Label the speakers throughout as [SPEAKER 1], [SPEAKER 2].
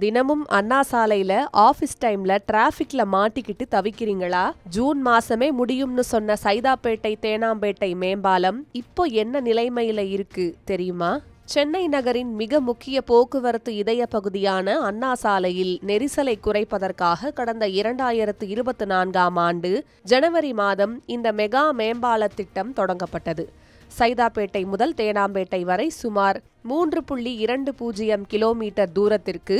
[SPEAKER 1] தினமும் அண்ணா சாலையில ஆபீஸ் டைம்ல டிராபிக்ல மாட்டிக்கிட்டு தவிக்கிறீங்களா? ஜூன் மாசமே முடியும்னு சொன்ன சைதாப்பேட்டை தேனாம்பேட்டை மேம்பாலம் இப்போ என்ன நிலைமையில இருக்கு தெரியுமா? சென்னை நகரின் மிக முக்கிய போக்குவரத்து இதய பகுதியான அண்ணா சாலையில் நெரிசலை குறைப்பதற்காக கடந்த 2024ஆம் ஆண்டு ஜனவரி மாதம் இந்த மெகா மேம்பால திட்டம் தொடங்கப்பட்டது. சைதாப்பேட்டை முதல் தேனாம்பேட்டை வரை சுமார் 3.20 கிலோமீட்டர் தூரத்திற்கு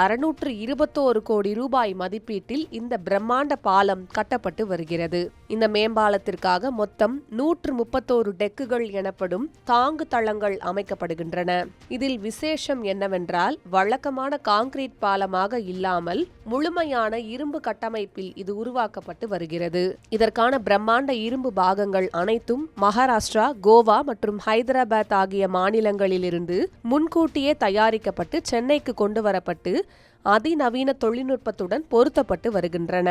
[SPEAKER 1] 621 கோடி ரூபாய் மதிப்பீட்டில் இந்த பிரம்மாண்ட பாலம் கட்டப்பட்டு வருகிறது. இந்த மேம்பாலத்திற்காக மொத்தம் 131 டெக்குகள் எனப்படும் தாங்கு தளங்கள் அமைக்கப்படுகின்றன. இதில் விசேஷம் என்னவென்றால், வழக்கமான கான்கிரீட் பாலமாக இல்லாமல் முழுமையான இரும்பு கட்டமைப்பில் இது உருவாக்கப்பட்டு வருகிறது. இதற்கான பிரம்மாண்ட இரும்பு பாகங்கள் அனைத்தும் மகாராஷ்டிரா, கோவா மற்றும் ஹைதராபாத் ஆகிய மாநிலங்களிலிருந்து முன்கூட்டியே தயாரிக்கப்பட்டு சென்னைக்கு கொண்டு வரப்பட்டு அதிநவீன தொழில்நுட்பத்துடன் பொருத்தப்பட்டு வருகின்றன.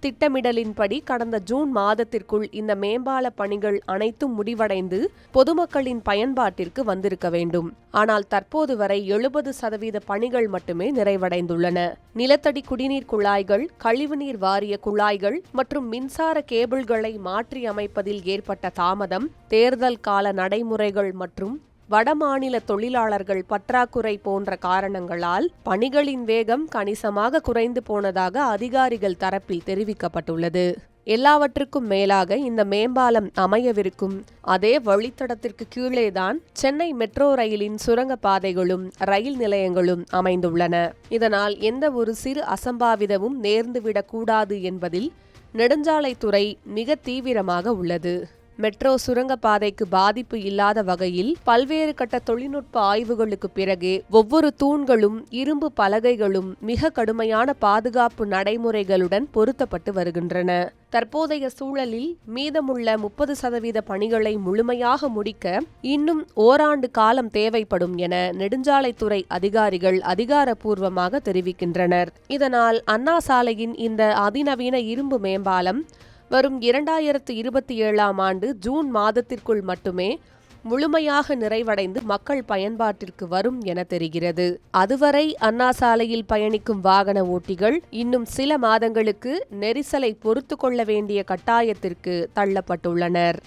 [SPEAKER 1] திட்டமிடலின்படி கடந்த ஜூன் மாதத்திற்குள் இந்த மேம்பால பணிகள் அனைத்தும் முடிவடைந்து பொதுமக்களின் பயன்பாட்டிற்கு வந்திருக்க வேண்டும். ஆனால் தற்போது வரை 70% பணிகள் மட்டுமே நிறைவடைந்துள்ளன. நிலத்தடி குடிநீர் குழாய்கள், கழிவுநீர் வாரிய குழாய்கள் மற்றும் மின்சார கேபிள்களை மாற்றி அமைப்பதில் ஏற்பட்ட தாமதம், தேர்தல் கால நடைமுறைகள் மற்றும் வடமாநில தொழிலாளர்கள் பற்றாக்குறை போன்ற காரணங்களால் பணிகளின் வேகம் கணிசமாக குறைந்து போனதாக அதிகாரிகள் தரப்பில் தெரிவிக்கப்பட்டுள்ளது. எல்லாவற்றுக்கும் மேலாக இந்த மேம்பாலம் அமையவிருக்கும் அதே வழித்தடத்திற்கு கீழேதான் சென்னை மெட்ரோ ரயிலின் சுரங்க பாதைகளும் ரயில் நிலையங்களும் அமைந்துள்ளன. இதனால் எந்த ஒரு சிறு அசம்பாவிதமும் நேர்ந்துவிடக் கூடாது என்பதில் நெடுஞ்சாலைத்துறை மிக தீவிரமாக உள்ளது. மெட்ரோ சுரங்கப்பாதைக்கு பாதிப்பு இல்லாத வகையில் பல்வேறு கட்ட தொழில்நுட்ப ஆய்வுகளுக்கு பிறகு ஒவ்வொரு தூண்களும் இரும்பு பலகைகளும் மிக கடுமையான பாதுகாப்பு நடைமுறைகளுடன் பொருத்தப்பட்டு வருகின்றன. தற்போதைய சூழலில் மீதமுள்ள 30% பணிகளை முழுமையாக முடிக்க இன்னும் ஓராண்டு காலம் தேவைப்படும் என நெடுஞ்சாலைத்துறை அதிகாரிகள் அதிகாரப்பூர்வமாக தெரிவிக்கின்றனர். இதனால் அண்ணா சாலையின் இந்த அதிநவீன இரும்பு மேம்பாலம் வரும் 2027ஆம் ஆண்டு ஜூன் மாதத்திற்குள் மட்டுமே முழுமையாக நிறைவடைந்து மக்கள் பயன்பாட்டிற்கு வரும் என தெரிகிறது. அதுவரை அண்ணா சாலையில் பயணிக்கும் வாகன ஓட்டிகள் இன்னும் சில மாதங்களுக்கு நெரிசலை பொறுத்து கொள்ள வேண்டிய கட்டாயத்திற்கு தள்ளப்பட்டுள்ளனர்.